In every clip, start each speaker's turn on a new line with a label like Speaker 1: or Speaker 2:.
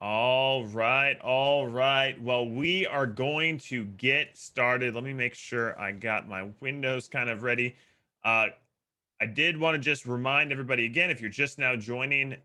Speaker 1: All right, all right. Well, we are going to get started. Let me make sure I got my windows kind of ready. Uh, I did want to just remind everybody again, if you're just now joining,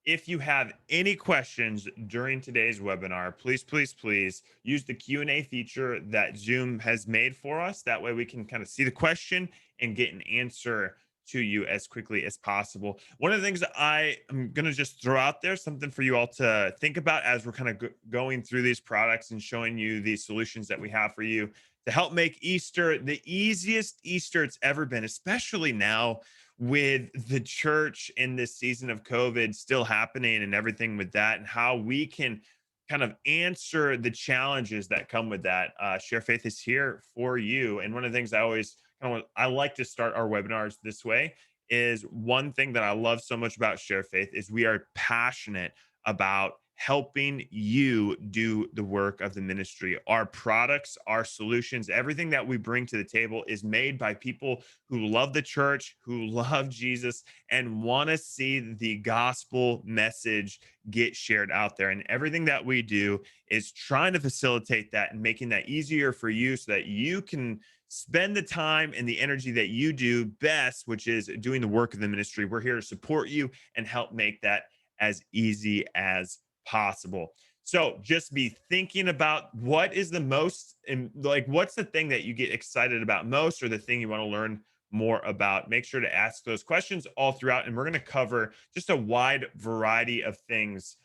Speaker 1: if you have any questions during today's webinar, please, please, please use the Q&A feature that Zoom has made for us. That way we can kind of see the question and get an answer to you as quickly as possible. One of the things that I am going to just throw out there, something for you all to think about as we're kind of going through these products and showing you the solutions that we have for you to help make Easter the easiest Easter it's ever been, especially now with the church in this season of COVID still happening and everything with that, and how we can kind of answer the challenges that come with that. Share Faith is here for you. And one of the things I like to start our webinars this way is one thing that I love so much about Share Faith is we are passionate about helping you do the work of the ministry. Our products, our solutions, everything that we bring to the table is made by people who love the church, who love Jesus, and want to see the gospel message get shared out there. And everything that we do is trying to facilitate that and making that easier for you so that you can spend the time and the energy that you do best, which is doing the work of the ministry. We're here to support you and help make that as easy as possible. So just be thinking about what is the most, and like, what's the thing that you get excited about most, or the thing you want to learn more about. Make sure to ask those questions all throughout. And we're going to cover just a wide variety of things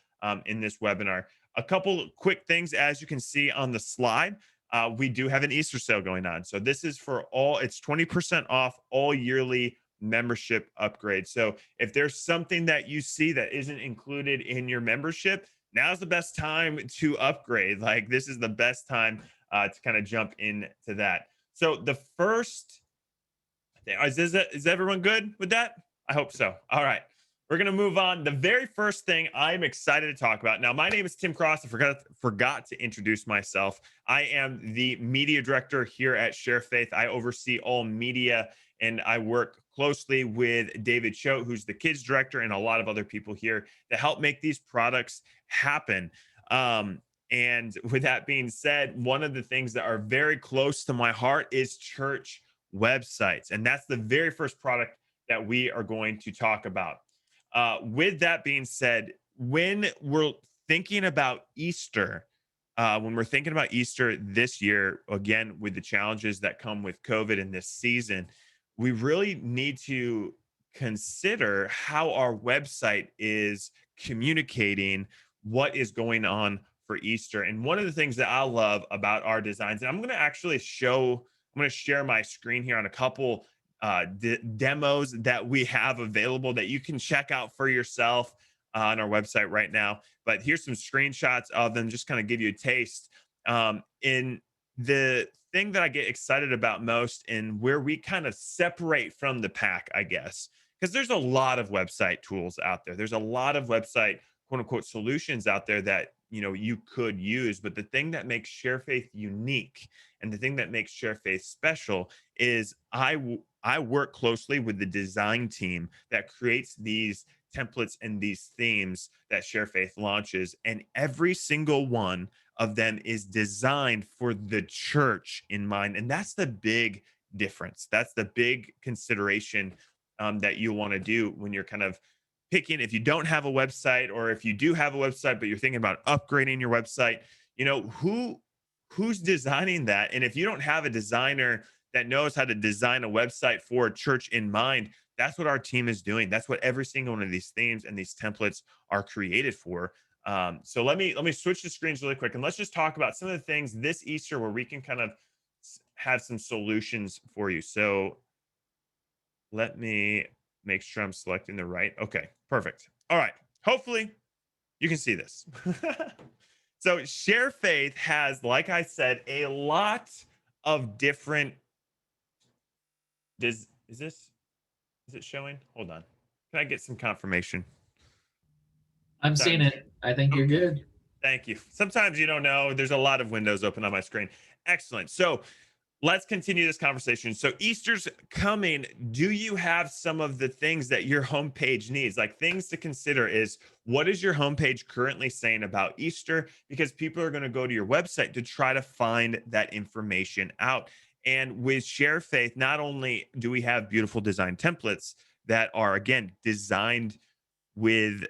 Speaker 1: in this webinar. A couple quick things, as you can see on the slide. We do have an Easter sale going on. So this is for all, it's 20% off all yearly membership upgrades. So if there's something that you see that isn't included in your membership, now's the best time to upgrade. Like, this is the best time to kind of jump into that. So the first thing is everyone good with that? I hope so. All right. We're going to move on. The very first thing I'm excited to talk about. Now, my name is Tim Cross. I forgot to introduce myself. I am the media director here at Sharefaith. I oversee all media, and I work closely with David Choate, who's the kids director, and a lot of other people here to help make these products happen. And with that being said, one of the things that are very close to my heart is church websites. And that's the very first product that we are going to talk about. With that being said, when we're thinking about Easter, this year, again, with the challenges that come with COVID in this season, we really need to consider how our website is communicating what is going on for Easter. And one of the things that I love about our designs, and I'm going to share my screen here on a couple demos that we have available that you can check out for yourself on our website right now. But here's some screenshots of them, just kind of give you a taste. In the thing that I get excited about most, and where we kind of separate from the pack, I guess, because there's a lot of website tools out there. There's a lot of website quote unquote solutions out there that you could use. But the thing that makes ShareFaith unique and the thing that makes ShareFaith special is I work closely with the design team that creates these templates and these themes that ShareFaith launches, and every single one of them is designed for the church in mind. And that's the big difference. That's the big consideration that you want to do when you're kind of picking, if you don't have a website, or if you do have a website but you're thinking about upgrading your website, who's designing that. And if you don't have a designer that knows how to design a website for a church in mind, that's what our team is doing. That's what every single one of these themes and these templates are created for. So let me switch the screens really quick, and let's just talk about some of the things this Easter where we can kind of have some solutions for you. So let me make sure I'm selecting the right. Okay, perfect. All right. Hopefully you can see this. So ShareFaith has, like I said, a lot of different. Is it showing? Hold on. Can I get some confirmation?
Speaker 2: I'm seeing
Speaker 1: Sometimes.
Speaker 2: it. I think you're
Speaker 1: Okay.
Speaker 2: good.
Speaker 1: Thank you. Sometimes you don't know. There's a lot of windows open on my screen. Excellent. So let's continue this conversation. So Easter's coming. Do you have some of the things that your homepage needs? Like things to consider is what is your homepage currently saying about Easter? Because people are going to go to your website to try to find that information out. And with Share Faith, not only do we have beautiful design templates that are again designed with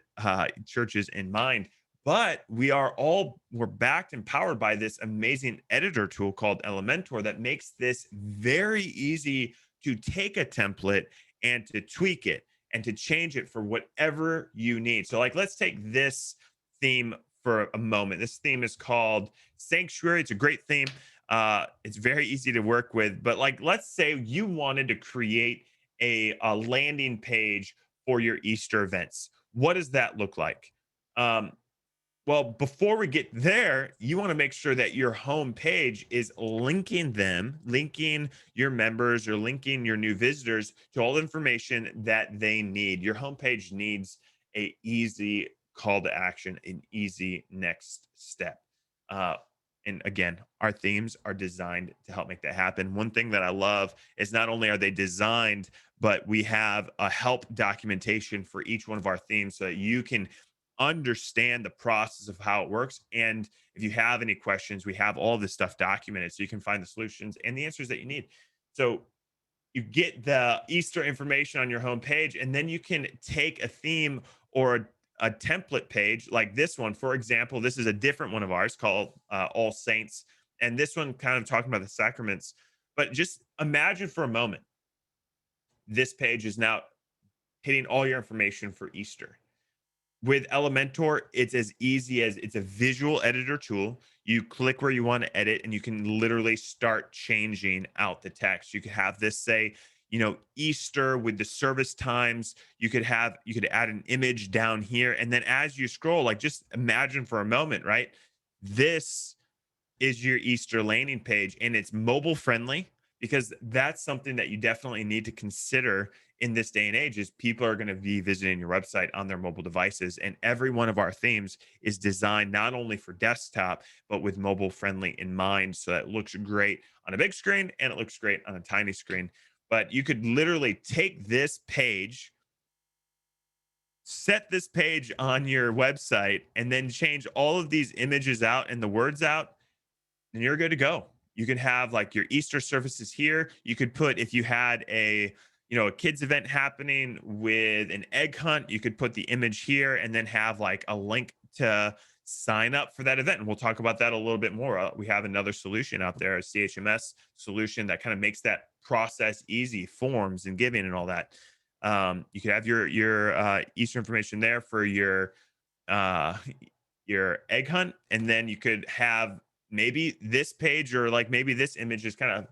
Speaker 1: churches in mind. But we're backed and powered by this amazing editor tool called Elementor that makes this very easy to take a template and to tweak it and to change it for whatever you need. So, like, let's take this theme for a moment. This theme is called Sanctuary. It's a great theme. It's very easy to work with. But, like, let's say you wanted to create a landing page for your Easter events. What does that look like? Um, well, before we get there, you want to make sure that your home page is linking your members or linking your new visitors to all the information that they need. Your homepage needs a easy call to action, an easy next step. Uh, and again, our themes are designed to help make that happen. One thing that I love is not only are they designed, but we have a help documentation for each one of our themes so that you can understand the process of how it works. And if you have any questions, we have all this stuff documented so you can find the solutions and the answers that you need. So you get the Easter information on your homepage, and then you can take a theme or a template page like this one. For example, this is a different one of ours called All Saints. And this one kind of talking about the sacraments. But just imagine for a moment, this page is now hitting all your information for Easter. With Elementor, it's as easy as it's a visual editor tool. You click where you want to edit, and you can literally start changing out the text. You could have this say, Easter with the service times. You could add an image down here. And then as you scroll, like just imagine for a moment, right? This is your Easter landing page, and it's mobile friendly because that's something that you definitely need to consider in this day and age is people are going to be visiting your website on their mobile devices, and every one of our themes is designed not only for desktop but with mobile friendly in mind, so that it looks great on a big screen and it looks great on a tiny screen. But you could literally take this page, set this page on your website, and then change all of these images out and the words out, and you're good to go. You could have like your Easter services here. You could put, if you had a kids event happening with an egg hunt, you could put the image here and then have like a link to sign up for that event. And we'll talk about that a little bit more. We have another solution out there, a CHMS solution that kind of makes that process easy, forms and giving and all that. You could have your Easter information there for uh, your egg hunt, and then you could have maybe this page or like maybe this image is kind of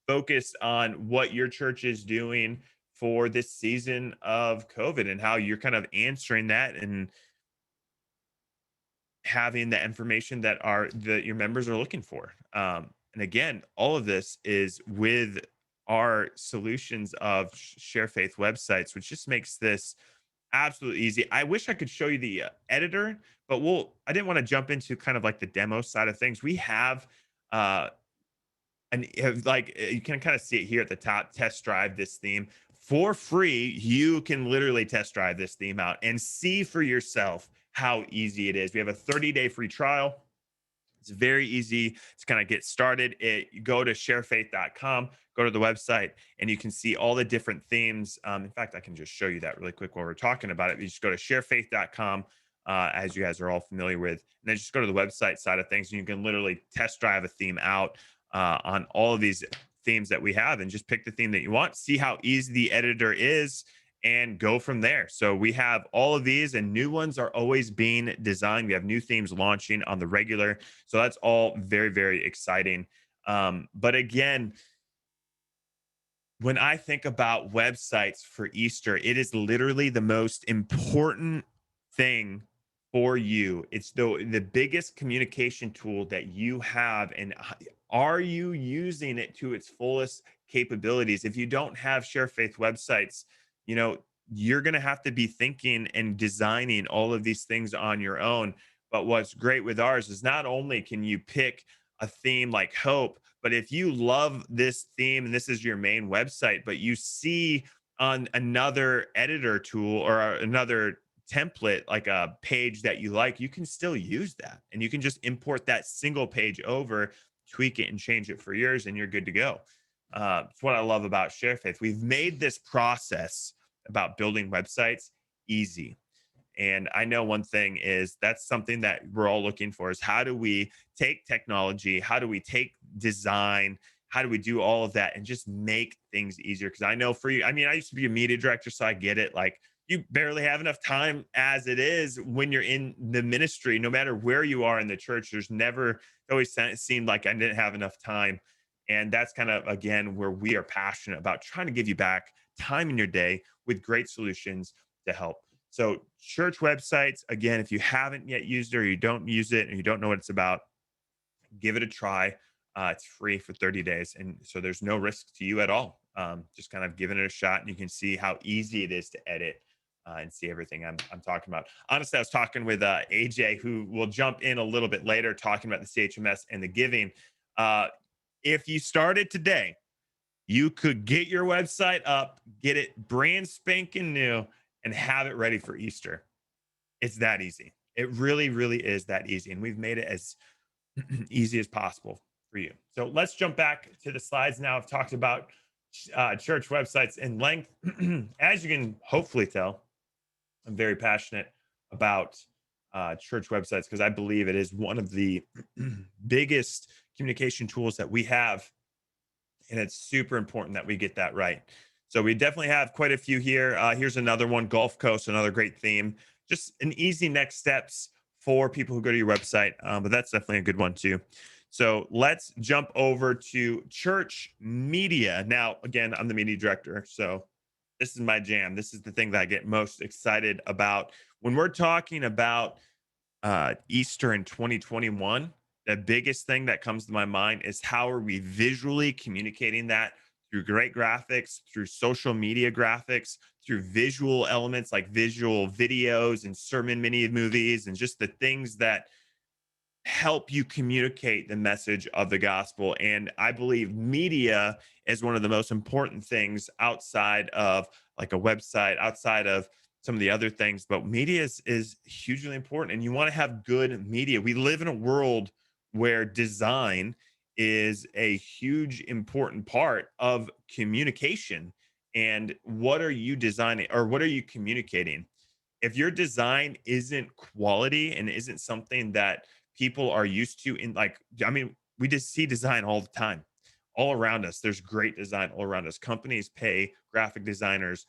Speaker 1: focused on what your church is doing for this season of COVID and how you're kind of answering that and having the information that your members are looking for. And again, all of this is with our solutions of Share Faith websites, which just makes this absolutely easy. I wish I could show you the editor, but I didn't want to jump into kind of like the demo side of things. We have uh, and like you can kind of see it here at the top, test drive this theme for free. You can literally test drive this theme out and see for yourself how easy it is. We have a 30-day free trial. It's very easy to kind of get started. You go to sharefaith.com, go to the website, and you can see all the different themes. In fact, I can just show you that really quick while we're talking about it. You just go to sharefaith.com, as you guys are all familiar with, and then just go to the website side of things, and you can literally test drive a theme out on all of these themes that we have, and just pick the theme that you want, see how easy the editor is, and go from there. So we have all of these, and new ones are always being designed. We have new themes launching on the regular. So that's all very, very exciting. But again, when I think about websites for Easter, it is literally the most important thing for you. It's the biggest communication tool that you have. And are you using it to its fullest capabilities? If you don't have Share Faith websites, you know, you're going to have to be thinking and designing all of these things on your own. But what's great with ours is not only can you pick a theme like hope, But if you love this theme and this is your main website, but you see on another editor tool or another template, like a page that you like, you can still use that. And you can just import that single page over, tweak it and change it for yours, and you're good to go. It's what I love about Sharefaith. We've made this process about building websites easy. And I know one thing is that's something that we're all looking for is how do we take technology, how do we take design, how do we do all of that and just make things easier? Because I know for you, I mean, I used to be a media director, so I get it. Like you barely have enough time as it is when you're in the ministry, no matter where you are in the church. There's never, it always seemed like I didn't have enough time. And that's kind of, again, where we are passionate about trying to give you back time in your day with great solutions to help. So, church websites, again, if you haven't yet used it or you don't use it and you don't know what it's about, give it a try. It's free for 30 days. And so there's no risk to you at all. Just kind of giving it a shot and you can see how easy it is to edit and see everything I'm talking about. Honestly, I was talking with AJ, who will jump in a little bit later, talking about the CHMS and the giving. Uh, if you started today, you could get your website up, get it brand spanking new, and have it ready for Easter. It's that easy. It really, really is that easy. And we've made it as easy as possible for you. So let's jump back to the slides now. I've talked about church websites in length. As you can hopefully tell, I'm very passionate about church websites because I believe it is one of the biggest communication tools that we have. And it's super important that we get that right. So we definitely have quite a few here. Here's another one, Gulf Coast, another great theme. Just an easy next steps for people who go to your website, but that's definitely a good one too. So let's jump over to church media. Now, again, I'm the media director, so this is my jam. This is the thing that I get most excited about when we're talking about Easter in 2021. The biggest thing that comes to my mind is how are we visually communicating that through great graphics, through social media graphics, through visual elements like visual videos and sermon mini movies, and just the things that help you communicate the message of the gospel. And I believe media is one of the most important things outside of like a website, outside of some of the other things. But media is hugely important. And you want to have good media. We live in a world where design is a huge important part of communication. And what are you designing or what are you communicating? If your design isn't quality and isn't something that people are used to in like, I mean, we just see design all the time all around us. There's great design all around us. Companies pay graphic designers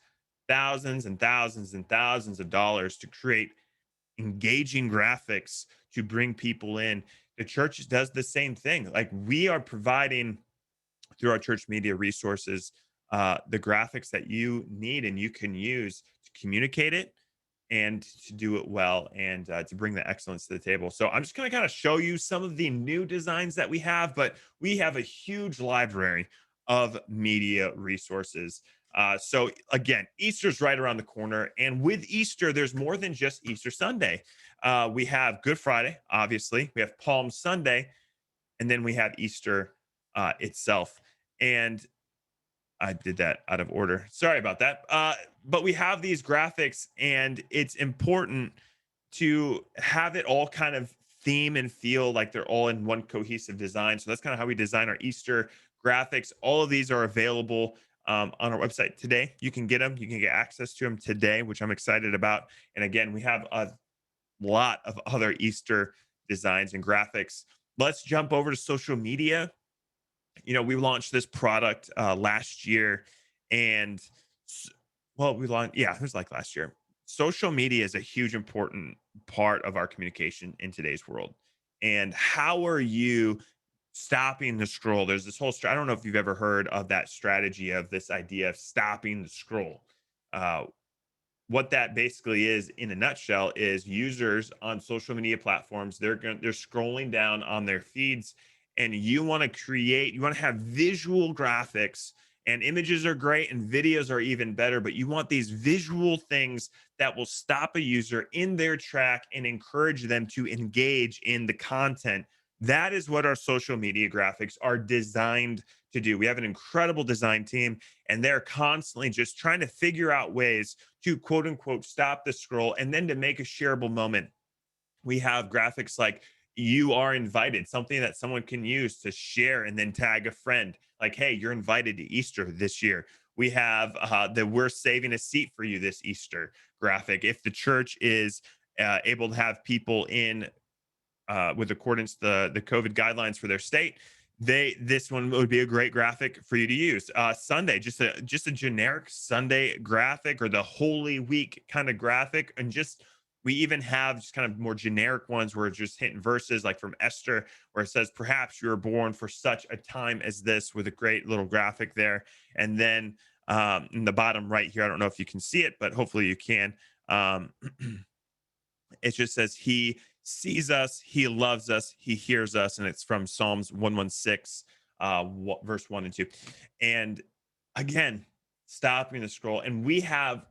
Speaker 1: thousands and thousands and thousands of dollars to create engaging graphics to bring people in. The church does the same thing. Like we are providing through our church media resources the graphics that you need and you can use to communicate it and to do it well and to bring the excellence to the table. So I'm just going to kind of show you some of the new designs that we have, but we have a huge library of media resources. So again, Easter's right around the corner. And with Easter, there's more than just Easter Sunday. We have Good Friday, obviously. We have Palm Sunday, and then we have Easter itself. And I did that out of order. Sorry about that. But we have these graphics, and it's important to have it all kind of theme and feel like they're all in one cohesive design. So that's kind of how we design our Easter graphics. All of these are available on our website today. You can get them, you can get access to them today, which I'm excited about. And again, we have a lot of other Easter designs and graphics. Let's jump over to social media. We launched this product last year, and well, we launched, yeah, it was like last year. Social media is a huge important part of our communication in today's world. And how are you stopping the scroll? There's this whole I don't know if you've ever heard of that strategy of this idea of stopping the scroll. Uh, what that basically is in a nutshell is users on social media platforms, they're scrolling down on their feeds, and you want to have visual graphics, and images are great and videos are even better, but you want these visual things that will stop a user in their track and encourage them to engage in the content That is what our social media graphics are designed to do. We have an incredible design team, and they're constantly just trying to figure out ways to quote unquote stop the scroll and then to make a shareable moment. We have graphics like you are invited, something that someone can use to share and then tag a friend like, hey, you're invited to Easter this year. We have the we're saving a seat for you this Easter graphic. If the church is able to have people in with accordance the COVID guidelines for their state, this one would be a great graphic for you to use. Sunday, just a generic Sunday graphic or the Holy Week kind of graphic, and just we even have just kind of more generic ones where it's just hitting verses like from Esther, where it says, "Perhaps you were born for such a time as this," with a great little graphic there. And then in the bottom right here, I don't know if you can see it, but hopefully you can. Um, it just says he sees us, he loves us, he hears us, and it's from Psalms 116, verse 1 and 2. And again, stopping the scroll, and we have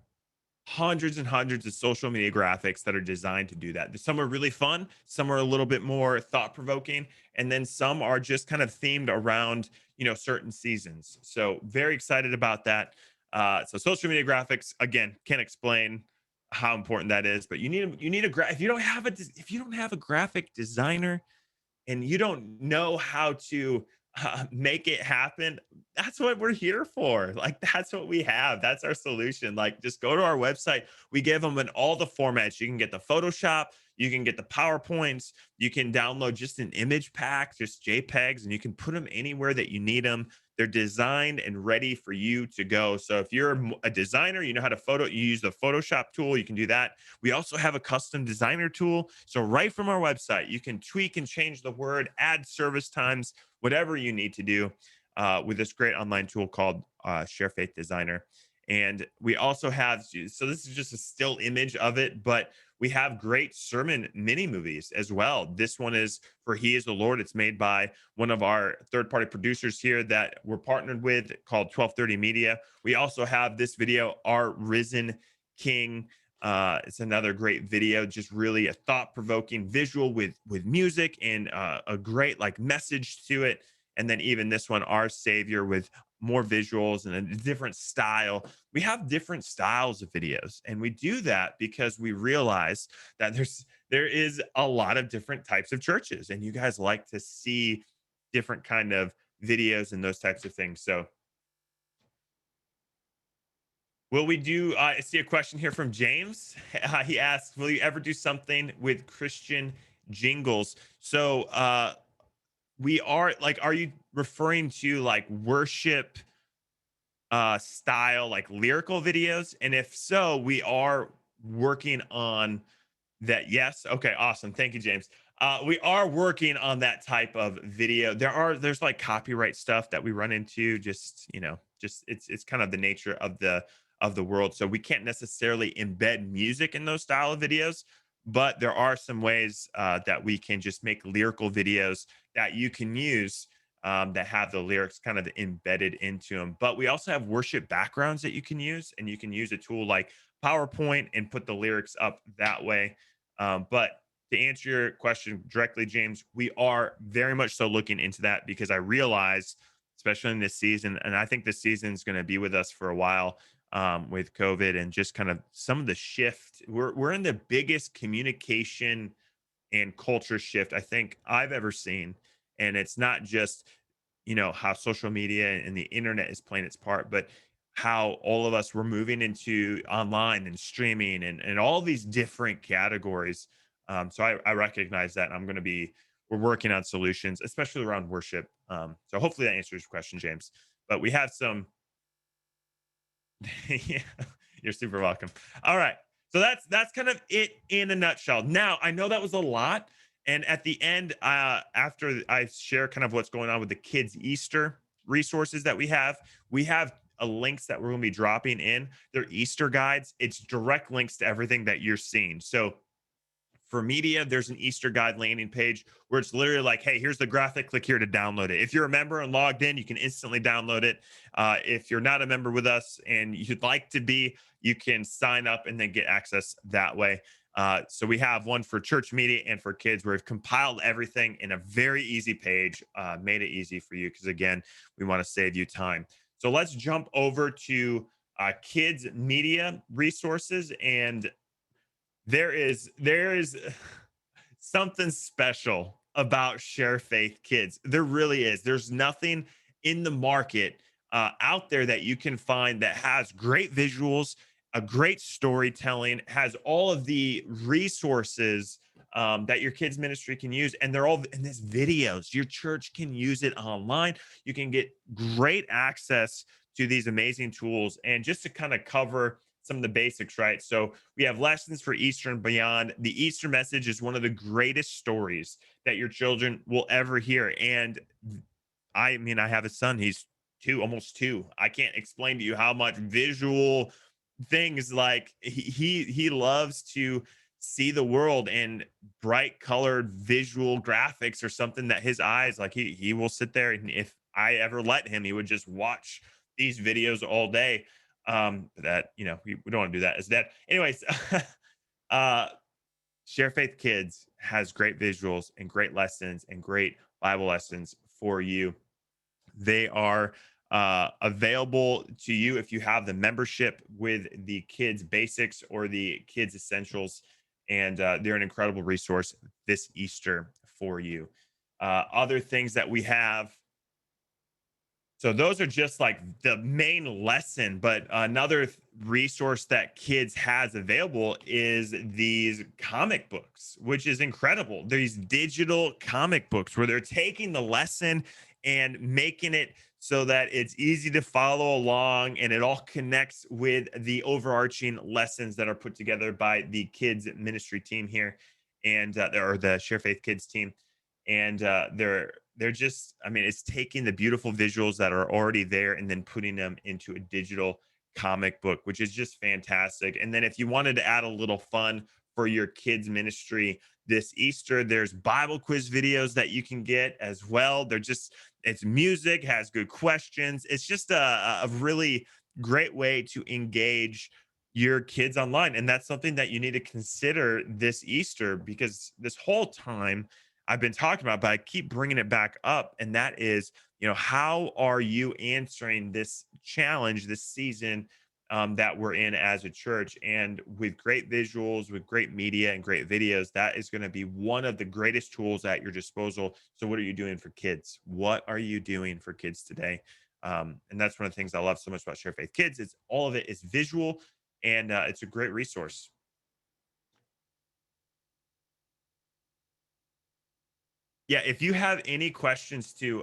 Speaker 1: hundreds and hundreds of social media graphics that are designed to do that. Some are really fun, some are a little bit more thought provoking, and then some are just kind of themed around, certain seasons. So very excited about that. So social media graphics, again, can't explain how important that is, but if you don't have a graphic designer and you don't know how to make it happen, that's what we're here for. Like, that's what we have. That's our solution. Like, just go to our website. We give them in all the formats. You can get the Photoshop, you can get the PowerPoints, you can download just an image pack, just JPEGs, and you can put them anywhere that you need them. They're designed and ready for you to go. So if you're a designer, you know how to you use the Photoshop tool, you can do that. We also have a custom designer tool. So right from our website, you can tweak and change the word, add service times, whatever you need to do with this great online tool called Sharefaith Designer. And we also have, so this is just a still image of it, but we have great sermon mini movies as well. This one is for He is the Lord. It's made by one of our third party producers here that we're partnered with called 1230 Media. We also have this video, Our Risen King. It's another great video, just really a thought-provoking visual with music and a great like message to it. And then even this one, Our Savior, with more visuals and a different style. We have different styles of videos, and we do that because we realize that there is a lot of different types of churches, and you guys like to see different kind of videos and those types of things. So will we do? I see a question here from James. He asks, "Will you ever do something with Christian jingles?" So we are like, are you referring to like worship style, like lyrical videos? And if so, we are working on that. Yes. Okay. Awesome. Thank you, James. We are working on that type of video. There's like copyright stuff that we run into. Just just it's kind of the nature of the world. So we can't necessarily embed music in those style of videos, but there are some ways that we can just make lyrical videos that you can use that have the lyrics kind of embedded into them. But we also have worship backgrounds that you can use, and you can use a tool like PowerPoint and put the lyrics up that way. But to answer your question directly, James, we are very much so looking into that because I realize, especially in this season, and I think this season is going to be with us for a while with COVID and just kind of some of the shift. We're in the biggest communication and culture shift I think I've ever seen. And it's not just, how social media and the internet is playing its part, but how all of us were moving into online and streaming and all these different categories. So I recognize that. We're working on solutions, especially around worship. So hopefully that answers your question, James. But we have some, yeah, you're super welcome. All right. So that's kind of it in a nutshell. Now, I know that was a lot. And at the end, after I share kind of what's going on with the kids' Easter resources that we have links that we're going to be dropping in. They're Easter guides. It's direct links to everything that you're seeing. So for media, there's an Easter guide landing page where it's literally like, hey, here's the graphic, click here to download it. If you're a member and logged in, you can instantly download it. If you're not a member with us and you'd like to be, you can sign up and then get access that way. So we have one for church media and for kids where we've compiled everything in a very easy page, made it easy for you because, again, we want to save you time. So let's jump over to kids media resources. And there is something special about Share Faith Kids. There really is. There's nothing in the market out there that you can find that has great visuals, a great storytelling, has all of the resources that your kids ministry can use, and they're all in this videos. Your church can use it online. You can get great access to these amazing tools. And just to kind of cover some of the basics, right? So we have lessons for Easter and beyond. The Easter message is one of the greatest stories that your children will ever hear. And I mean, I have a son, he's two, almost two. I can't explain to you how much visual things like he loves to see the world in bright colored visual graphics or something that his eyes like he will sit there, and if I ever let him, he would just watch these videos all day. But that, we don't want to do that as that. Anyways, uh Share Faith Kids has great visuals and great lessons and great Bible lessons for you. They are available to you if you have the membership with the Kids Basics or the Kids Essentials. And they're an incredible resource this Easter for you. Other things that we have, so those are just like the main lesson, but another resource that kids has available is these comic books, which is incredible. These digital comic books where they're taking the lesson and making it so that it's easy to follow along and it all connects with the overarching lessons that are put together by the kids ministry team here, and or the Share Faith Kids team. And they're just, I mean, it's taking the beautiful visuals that are already there and then putting them into a digital comic book, which is just fantastic. And then if you wanted to add a little fun for your kids ministry this Easter, there's Bible quiz videos that you can get as well. They're just, it's music, has good questions. It's just a really great way to engage your kids online. And that's something that you need to consider this Easter, because this whole time I've been talking about, but I keep bringing it back up. And that is, how are you answering this challenge this season that we're in as a church? And with great visuals, with great media and great videos, that is going to be one of the greatest tools at your disposal. So, what are you doing for kids? What are you doing for kids today? And that's one of the things I love so much about Share Faith Kids. Is all of it is visual, and it's a great resource. Yeah, if you have any questions to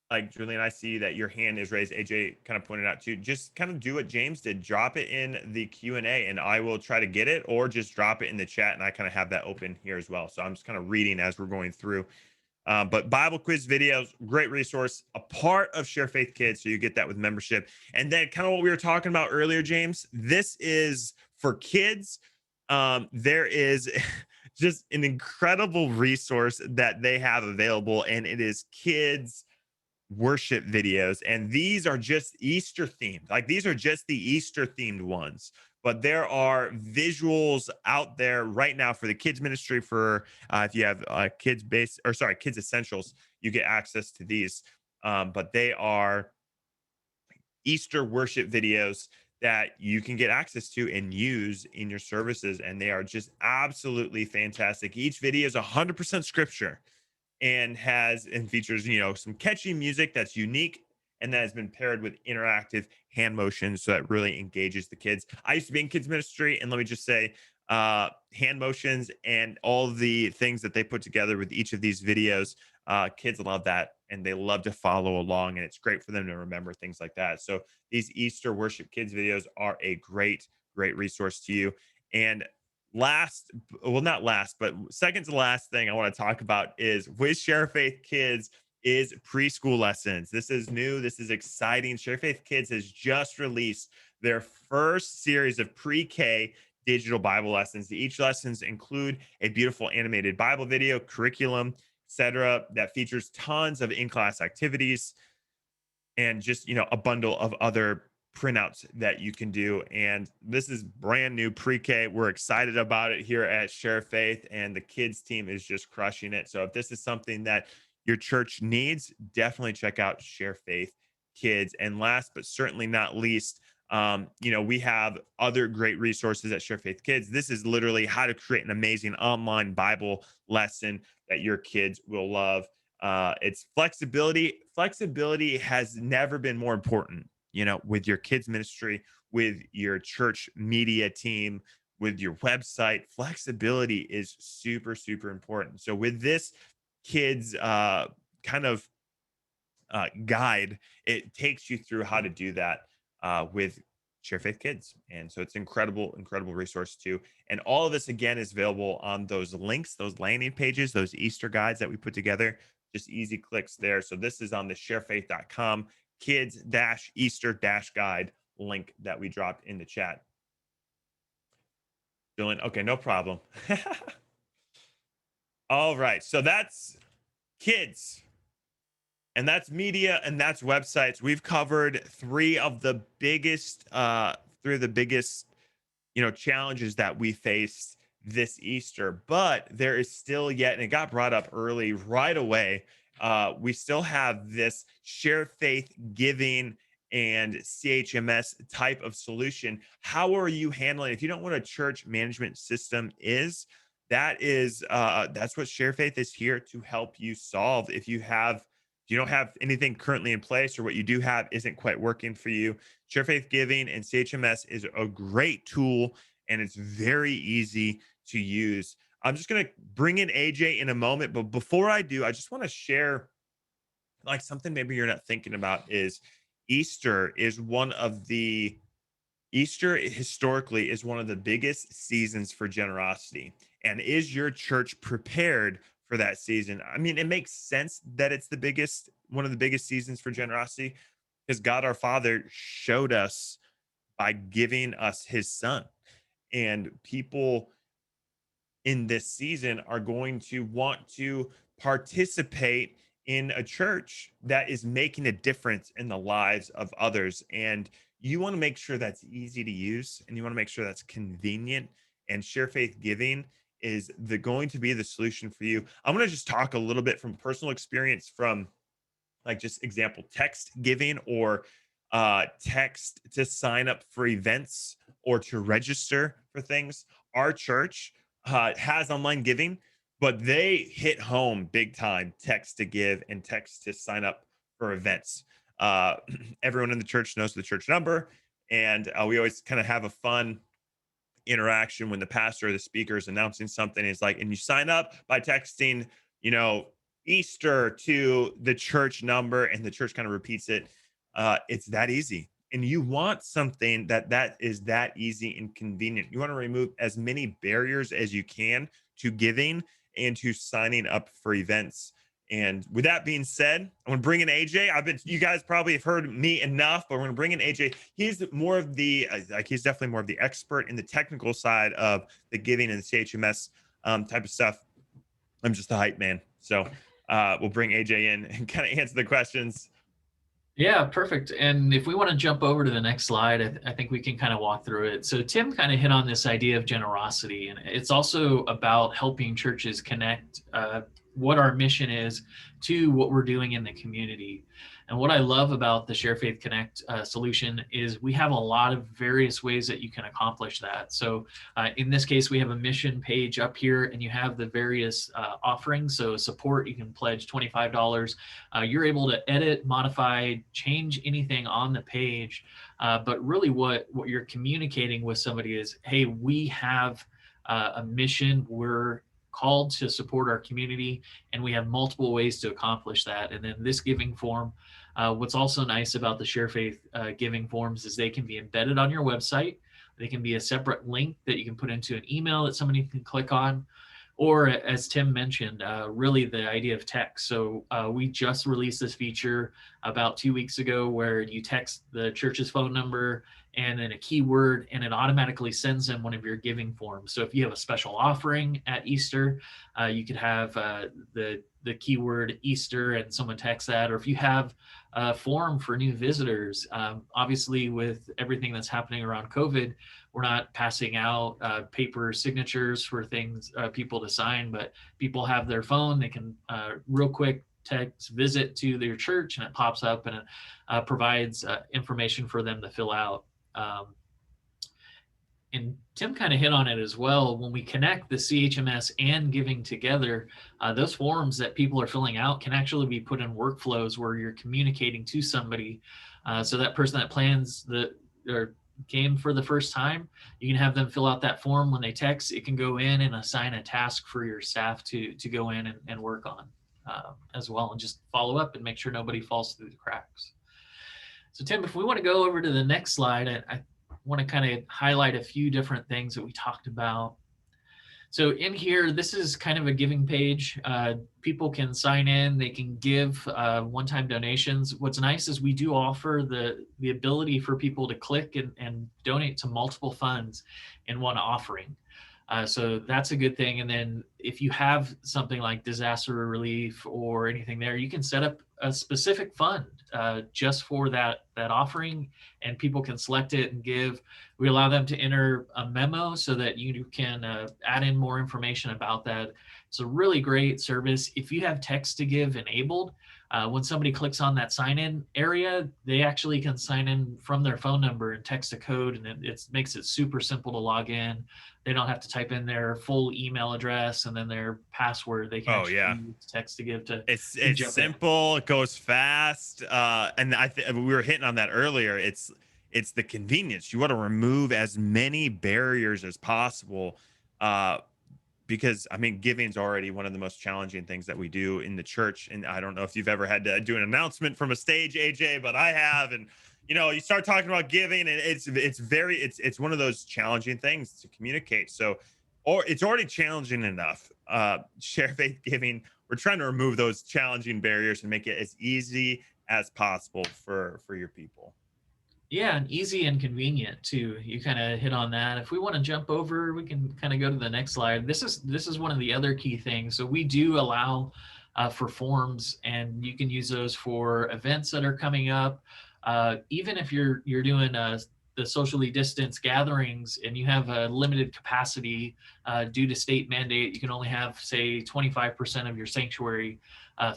Speaker 1: like Julian, I see that your hand is raised. AJ kind of pointed out too. Just kind of do what James did. Drop it in the Q&A and I will try to get it, or just drop it in the chat and I kind of have that open here as well. So I'm just kind of reading as we're going through. But Bible quiz videos, great resource, a part of Share Faith Kids. So you get that with membership. And then kind of what we were talking about earlier, James, this is for kids. There is just an incredible resource that they have available, and it is kids worship videos. And these are just Easter themed. Like, these are just the Easter themed ones. But there are visuals out there right now for the kids ministry. For if you have kids base, or sorry, kids essentials, you get access to these. But they are Easter worship videos that you can get access to and use in your services. And they are just absolutely fantastic. Each video is 100% scripture and has and features, some catchy music that's unique and that has been paired with interactive hand motions, so that really engages the kids. I used to be in kids ministry, and let me just say, hand motions and all the things that they put together with each of these videos, kids love that and they love to follow along, and it's great for them to remember things like that. So these Easter worship kids videos are a great resource to you. And last, well, not last, but second to last thing I want to talk about is with Share Faith Kids is preschool lessons. This is new. This is exciting. Share Faith Kids has just released their first series of pre-K digital Bible lessons. Each lessons include a beautiful animated Bible video, curriculum, etc., that features tons of in-class activities and just, a bundle of other printouts that you can do. And this is brand new pre-K. We're excited about it here at Sharefaith, and the kids team is just crushing it. So if this is something that your church needs, definitely check out Sharefaith Kids. And last but certainly not least, we have other great resources at Sharefaith Kids. This is literally how to create an amazing online Bible lesson that your kids will love. It's flexibility. Flexibility has never been more important, with your kids ministry, with your church media team, with your website. Flexibility is super, super important. So with this kids kind of guide, it takes you through how to do that with Share Faith Kids. And so it's incredible, incredible resource too. And all of this again is available on those links, those landing pages, those Easter guides that we put together. Just easy clicks there. So this is on the sharefaith.com kids Easter guide link that we dropped in the chat. Dylan, okay, no problem. All right. So that's kids. And that's media and that's websites. We've covered three of the biggest challenges that we faced this Easter, but there is still yet, and it got brought up early right away. We still have this share faith giving and CHMS type of solution. How are you handling? If you don't know what a church management system is, that's what Share Faith is here to help you solve. If you don't have anything currently in place, or what you do have isn't quite working for you, Share Faith Giving and CHMS is a great tool, and it's very easy to use. I'm just going to bring in AJ in a moment, but before I do, I just want to share like something maybe you're not thinking about is Easter is one of the Easter historically is one of the biggest seasons for generosity. And is your church prepared for that season? I mean, it makes sense that it's one of the biggest seasons for generosity, because God our Father showed us by giving us his son. And people in this season are going to want to participate in a church that is making a difference in the lives of others. And you want to make sure that's easy to use, and you want to make sure that's convenient. And Share Faith Giving is going to be the solution for you. I'm going to just talk a little bit from personal experience, from like just example text giving, or text to sign up for events or to register for things. Our church has online giving, but they hit home big time text to give and text to sign up for events. Uh, Everyone in the church knows the church number, and we always kind of have a fun interaction when the pastor or the speaker is announcing something. It's like, and you sign up by texting, you know, Easter to the church number, and the church kind of repeats it. It's that easy. And you want something that is that easy and convenient. You want to remove as many barriers as you can to giving and to signing up for events. And with that being said, I'm going to bring in AJ. You guys probably have heard me enough, but we're going to bring in AJ. He's more of he's definitely more of the expert in the technical side of the giving and the CHMS type of stuff. I'm just the hype man. So we'll bring AJ in and kind of answer the questions.
Speaker 2: Yeah, perfect. And if we want to jump over to the next slide, I think we can kind of walk through it. So Tim kind of hit on this idea of generosity, and it's also about helping churches connect what our mission is to what we're doing in the community. And what I love about the Share Faith Connect solution is we have a lot of various ways that you can accomplish that. So in this case, we have a mission page up here, and you have the various offerings. So support, you can pledge $25. You're able to edit, modify, change anything on the page. But really what you're communicating with somebody is, hey, we have a mission. We're called to support our community, and we have multiple ways to accomplish that. And then this giving form, what's also nice about the Share Faith giving forms is they can be embedded on your website. They can be a separate link that you can put into an email that somebody can click on. Or as Tim mentioned, really the idea of text. So we just released this feature about 2 weeks ago where you text the church's phone number and then a keyword, and it automatically sends them one of your giving forms. So if you have a special offering at Easter, you could have the the keyword Easter and someone texts that, or if you have a form for new visitors, obviously with everything that's happening around COVID, we're not passing out paper signatures for things, people to sign, but people have their phone, they can real quick text visit to their church, and it pops up and it provides information for them to fill out. And Tim kind of hit on it as well. When we connect the CHMS and giving together, those forms that people are filling out can actually be put in workflows where you're communicating to somebody. So that person that plans or came for the first time, you can have them fill out that form. When they text, it can go in and assign a task for your staff to go in and work on as well, and just follow up and make sure nobody falls through the cracks. So Tim, if we want to go over to the next slide, I want to kind of highlight a few different things that we talked about. So in here, this is kind of a giving page. People can sign in, they can give one-time donations. What's nice is we do offer the ability for people to click and donate to multiple funds in one offering. So that's a good thing. And then if you have something like disaster relief or anything there, you can set up a specific fund just for that offering, and people can select it and give. We allow them to enter a memo so that you can add in more information about that. It's a really great service. If you have text to give enabled, when somebody clicks on that sign in area, they actually can sign in from their phone number and text a code, and it makes it super simple to log in. They don't have to type in their full email address and then their password. They can use text to give to.
Speaker 1: It's simple. It goes fast, and we were hitting on that earlier. It's the convenience. You want to remove as many barriers as possible, because I mean, giving is already one of the most challenging things that we do in the church. And I don't know if you've ever had to do an announcement from a stage, AJ, but I have. And you start talking about giving, and it's one of those challenging things to communicate. So, or it's already challenging enough. Sharefaith giving, we're trying to remove those challenging barriers and make it as easy as possible for your people.
Speaker 2: Yeah, and easy and convenient too. You kind of hit on that. If we want to jump over, we can kind of go to the next slide. This is one of the other key things. So we do allow for forms, and you can use those for events that are coming up. Even if you're doing the socially distanced gatherings and you have a limited capacity due to state mandate, you can only have, say, 25% of your sanctuary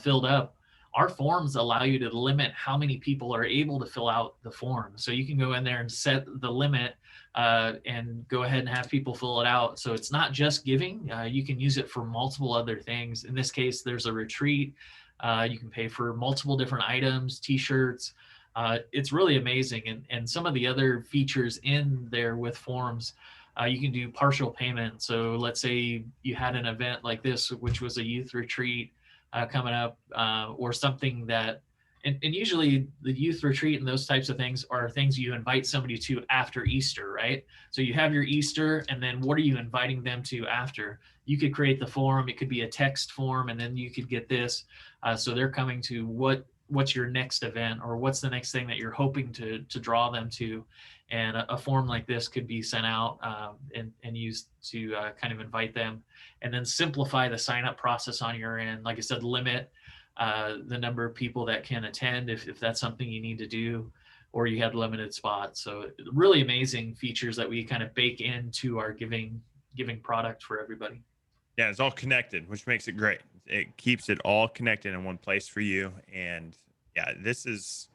Speaker 2: filled up. Our forms allow you to limit how many people are able to fill out the form. So you can go in there and set the limit and go ahead and have people fill it out. So it's not just giving. You can use it for multiple other things. In this case, there's a retreat. You can pay for multiple different items, t-shirts. It's really amazing. And some of the other features in there with forms, you can do partial payment. So let's say you had an event like this, which was a youth retreat coming up, or something that, and usually the youth retreat and those types of things are things you invite somebody to after Easter, right? So you have your Easter, and then what are you inviting them to after? You could create the form. It could be a text form, and then you could get this. So they're coming to what's your next event, or what's the next thing that you're hoping to draw them to. And a form like this could be sent out and used to kind of invite them, and then simplify the sign up process on your end. Like I said, limit the number of people that can attend if that's something you need to do, or you have limited spots. So really amazing features that we kind of bake into our giving product for everybody.
Speaker 1: Yeah, it's all connected, which makes it great. It keeps it all connected in one place for you. And yeah, this is,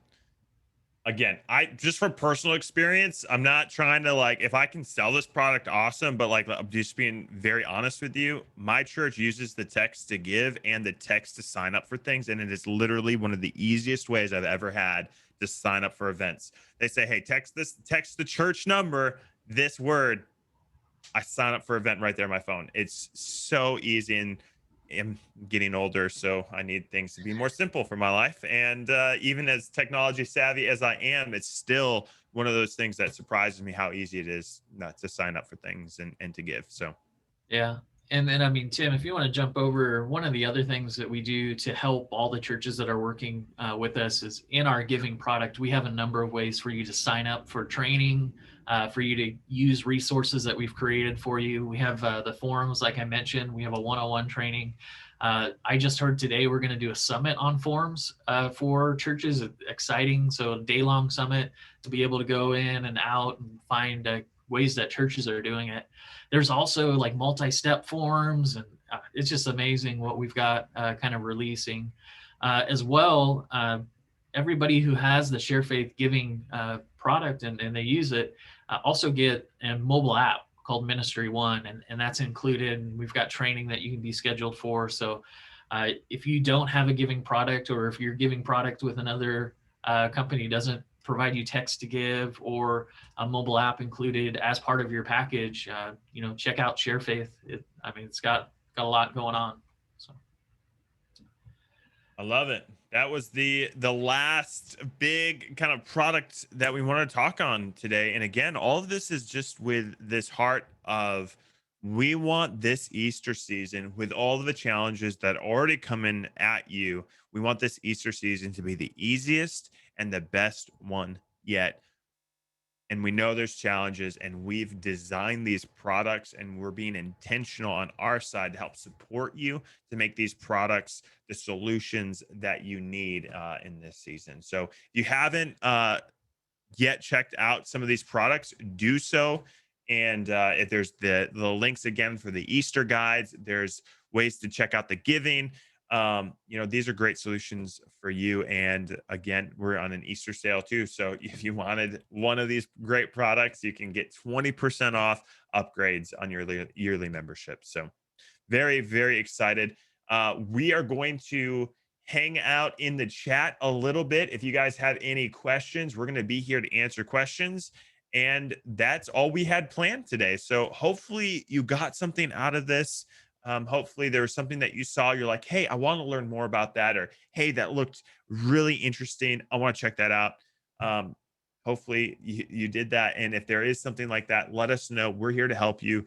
Speaker 1: again, I just from personal experience, I'm not trying to, like, if I can sell this product, awesome, but like, I'm just being very honest with you. My church uses the text to give and the text to sign up for things, and it is literally one of the easiest ways I've ever had to sign up for events. They say, hey, text the church number, this word, I sign up for an event right there on my phone. It's so easy, and I'm getting older, so I need things to be more simple for my life. And even as technology savvy as I am, it's still one of those things that surprises me how easy it is not to sign up for things and to give. So
Speaker 2: yeah, And then, I mean, Tim, if you want to jump over, one of the other things that we do to help all the churches that are working with us is in our giving product, we have a number of ways for you to sign up for training, for you to use resources that we've created for you. We have the forums, like I mentioned, we have a one-on-one training. I just heard today we're going to do a summit on forums for churches. Exciting. So a day-long summit to be able to go in and out and find ways that churches are doing it. There's also like multi-step forms, and it's just amazing what we've got kind of releasing as well. Everybody who has the Sharefaith giving product and they use it also get a mobile app called Ministry One, and that's included. And we've got training that you can be scheduled for. So if you don't have a giving product, or if your giving product with another company doesn't provide you text to give or a mobile app included as part of your package, check out Sharefaith. It's got a lot going on. So
Speaker 1: I love it. That was the last big kind of product that we want to talk on today. And again, all of this is just with this heart of, we want this Easter season, with all of the challenges that already come in at you, we want this Easter season to be the easiest and the best one yet. And we know there's challenges, and we've designed these products, and we're being intentional on our side to help support you to make these products the solutions that you need in this season. So if you haven't yet checked out some of these products, do so. And if there's the links again for the Easter guides, there's ways to check out the giving. These are great solutions for you. And again, we're on an Easter sale too. So if you wanted one of these great products, you can get 20% off upgrades on your yearly membership. So very, very excited. We are going to hang out in the chat a little bit. If you guys have any questions, we're going to be here to answer questions. And that's all we had planned today. So hopefully you got something out of this. Hopefully there was something that you saw. You're like, hey, I want to learn more about that. Or, hey, that looked really interesting. I want to check that out. Um, Hopefully you did that. And if there is something like that, let us know. We're here to help you.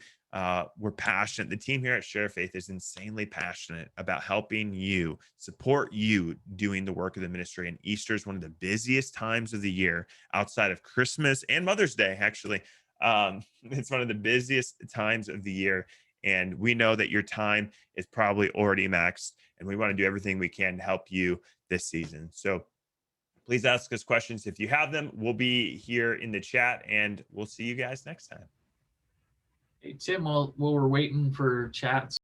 Speaker 1: We're passionate. The team here at Sharefaith is insanely passionate about helping you, support you doing the work of the ministry. And Easter is one of the busiest times of the year outside of Christmas and Mother's Day, actually. It's one of the busiest times of the year. And we know that your time is probably already maxed, and we want to do everything we can to help you this season. So please ask us questions if you have them. We'll be here in the chat, and we'll see you guys next time.
Speaker 2: hey, Tim, while we're waiting for chats,